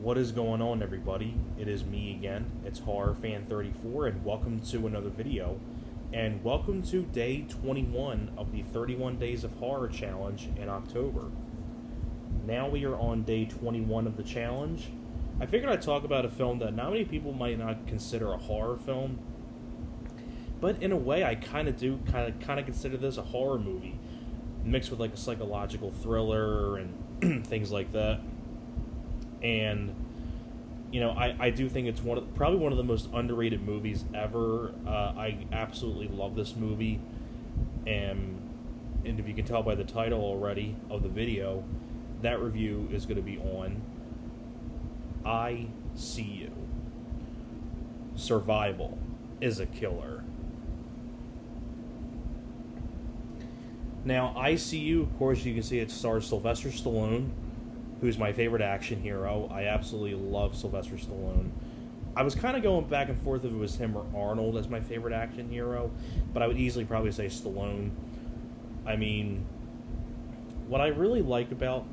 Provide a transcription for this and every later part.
What is going on, everybody? It is me again. It's HorrorFan34, and welcome to another video. And welcome to day 21 of the 31 Days of Horror Challenge in October. Now we are on day 21 of the challenge. I figured I'd talk about a film that not many people might not consider a horror film, but in a way I kind of consider this a horror movie, mixed with like a psychological thriller and things like that. And you know, I do think it's probably one of the most underrated movies ever. I absolutely love this movie, and if you can tell by the title already of the video, that review is going to be on I See You. Survival is a Killer. Now, I See You, of course, you can see it stars Sylvester Stallone, who's my favorite action hero. I absolutely love Sylvester Stallone. I was kind of going back and forth if it was him or Arnold as my favorite action hero, but I would easily probably say Stallone. I mean, what I really like about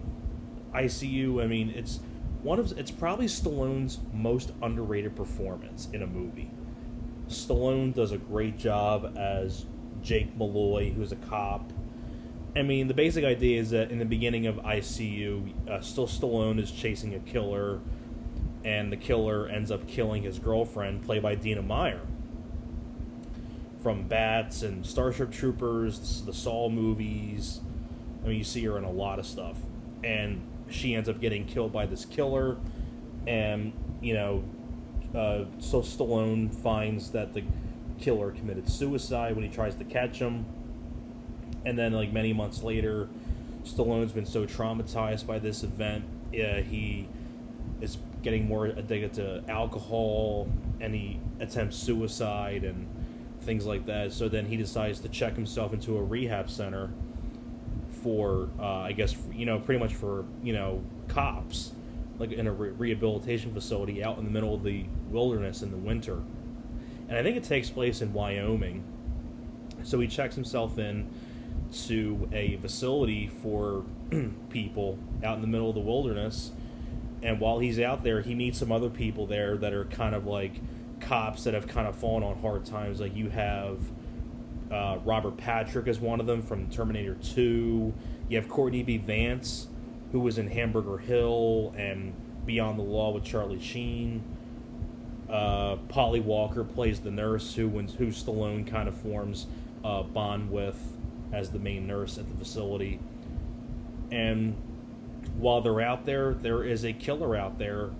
I See You, I mean, it's probably Stallone's most underrated performance in a movie. Stallone does a great job as Jake Malloy, who's a cop. I mean, the basic idea is that in the beginning of I See You, Stallone is chasing a killer, and the killer ends up killing his girlfriend, played by Dina Meyer. From Bats and Starship Troopers, the Saw movies, I mean, you see her in a lot of stuff. And she ends up getting killed by this killer, and, you know, so Stallone finds that the killer committed suicide when he tries to catch him. And then, like, many months later, Stallone's been so traumatized by this event, he is getting more addicted to alcohol, and he attempts suicide and things like that. So then he decides to check himself into a rehab center for, I guess, you know, pretty much for, you know, cops, like in a rehabilitation facility out in the middle of the wilderness in the winter. And I think it takes place in Wyoming. So he checks himself in to a facility for people out in the middle of the wilderness, and while he's out there, he meets some other people there that are kind of like cops that have kind of fallen on hard times. Like, you have Robert Patrick as one of them from Terminator 2. You have Courtney B. Vance, who was in Hamburger Hill and Beyond the Law with Charlie Sheen. Polly Walker plays the nurse who Stallone kind of forms a bond with as the main nurse at the facility. And while they're out there, there is a killer out there.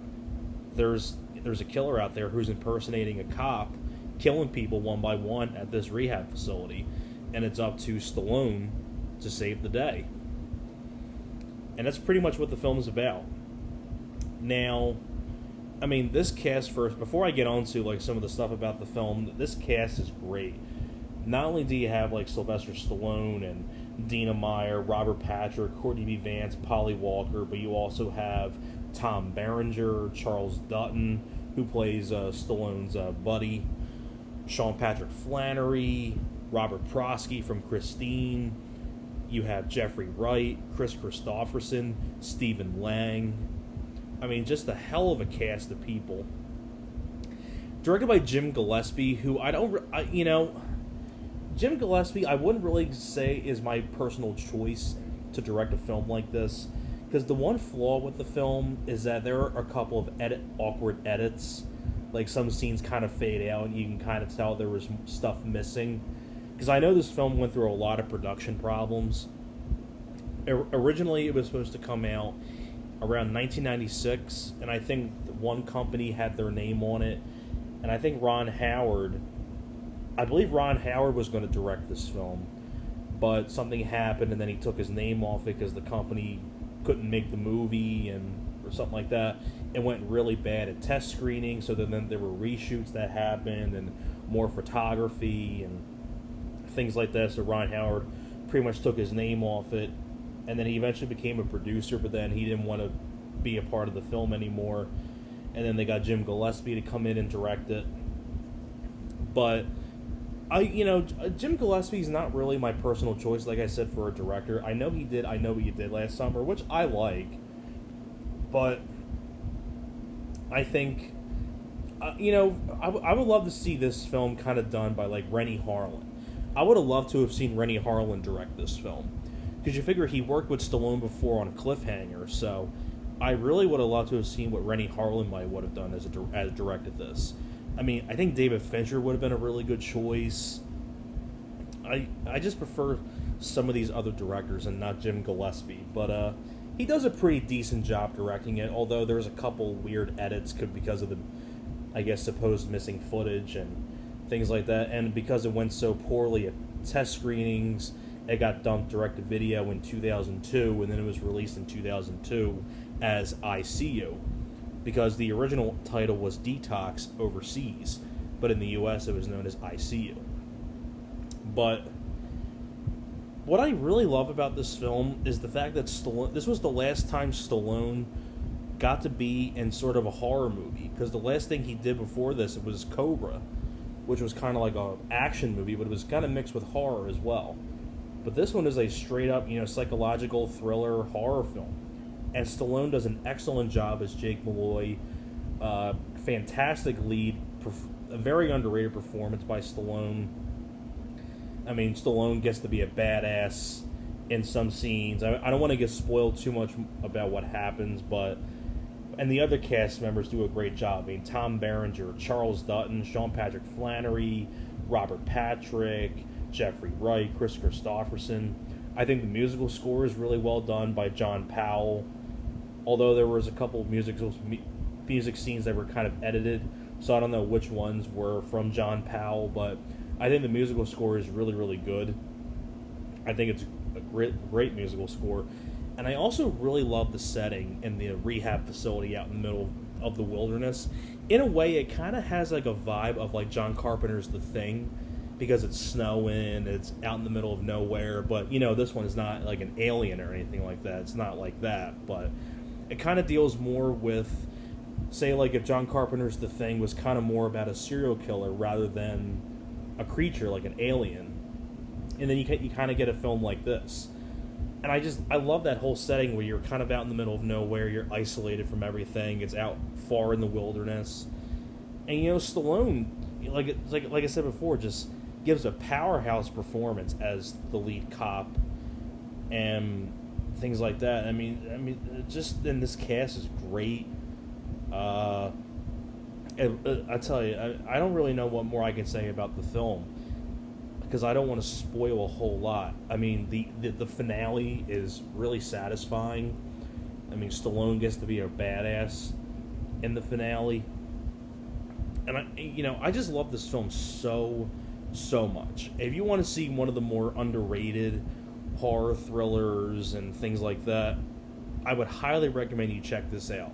There's a killer out there who's impersonating a cop, killing people one by one at this rehab facility, and it's up to Stallone to save the day. And that's pretty much what the film is about. Now, I mean, this cast first, before I get on to like some of the stuff about the film, this cast is great. Not only do you have like Sylvester Stallone and Dina Meyer, Robert Patrick, Courtney B. Vance, Polly Walker, but you also have Tom Berenger, Charles Dutton, who plays Stallone's buddy, Sean Patrick Flannery, Robert Prosky from Christine. You have Jeffrey Wright, Chris Christopherson, Stephen Lang. I mean, just a hell of a cast of people. Directed by Jim Gillespie, who Jim Gillespie, I wouldn't really say is my personal choice to direct a film like this, because the one flaw with the film is that there are a couple of awkward edits. Like, some scenes kind of fade out, and you can kind of tell there was stuff missing. Because I know this film went through a lot of production problems. Originally, it was supposed to come out around 1996, and I think one company had their name on it, and I think I believe Ron Howard was going to direct this film, but something happened, and then he took his name off it because the company couldn't make the movie or something like that. It went really bad at test screening, so then there were reshoots that happened and more photography and things like that. So Ron Howard pretty much took his name off it, and then he eventually became a producer, but then he didn't want to be a part of the film anymore, and then they got Jim Gillespie to come in and direct it. But Jim Gillespie's not really my personal choice, like I said, for a director. I know he did I Know What You Did Last Summer, which I like, but I think, I would love to see this film kind of done by like Rennie Harlan. I would have loved to have seen Rennie Harlan direct this film, because you figure he worked with Stallone before on Cliffhanger, so I really would have loved to have seen what Rennie Harlan might would have done as directed this. I mean, I think David Fincher would have been a really good choice. I just prefer some of these other directors and not Jim Gillespie, but he does a pretty decent job directing it. Although there's a couple weird edits because of the, I guess, supposed missing footage and things like that, and because it went so poorly at test screenings, it got dumped direct to video in 2002, and then it was released in 2002 as I See You, because the original title was Detox overseas, but in the US it was known as I See You. But what I really love about this film is the fact that this was the last time Stallone got to be in sort of a horror movie, because the last thing he did before this was Cobra, which was kind of like an action movie, but it was kind of mixed with horror as well. But this one is a straight up, psychological thriller horror film, and Stallone does an excellent job as Jake Malloy. Fantastic lead, a very underrated performance by Stallone. I mean, Stallone gets to be a badass in some scenes. I don't want to get spoiled too much about what happens, and the other cast members do a great job. I mean, Tom Berenger, Charles Dutton, Sean Patrick Flannery, Robert Patrick, Jeffrey Wright, Chris Christopherson. I think the musical score is really well done by John Powell, although there was a couple of music scenes that were kind of edited, so I don't know which ones were from John Powell, but I think the musical score is really, really good. I think it's a great musical score. And I also really love the setting in the rehab facility out in the middle of the wilderness. In a way, it kind of has like a vibe of like John Carpenter's The Thing, because it's snowing, it's out in the middle of nowhere. But, this one is not like an alien or anything like that. It's not like that. But it kind of deals more with, say, like if John Carpenter's The Thing was kind of more about a serial killer rather than a creature like an alien. And then you kind of get a film like this. And I love that whole setting where you're kind of out in the middle of nowhere, you're isolated from everything, it's out far in the wilderness. And Stallone, like I said before, just gives a powerhouse performance as the lead cop and things like that. I mean, just in this cast is great. I tell you, I don't really know what more I can say about the film, because I don't want to spoil a whole lot. I mean, the finale is really satisfying. I mean, Stallone gets to be a badass in the finale. And I just love this film so much. If you want to see one of the more underrated horror thrillers and things like that, I would highly recommend you check this out.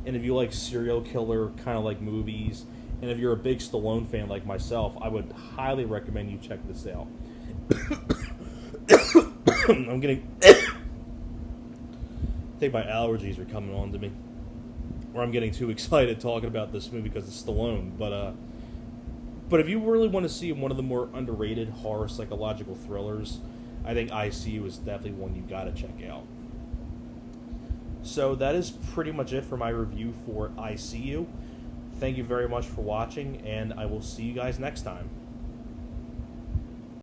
And if you like serial killer kind of like movies, and if you're a big Stallone fan like myself, I would highly recommend you check this out. I'm getting... I think my allergies are coming on to me. Or I'm getting too excited talking about this movie because it's Stallone. But if you really want to see one of the more underrated horror psychological thrillers, I think I See You is definitely one you got to check out. So that is pretty much it for my review for I See You. Thank you very much for watching, and I will see you guys next time.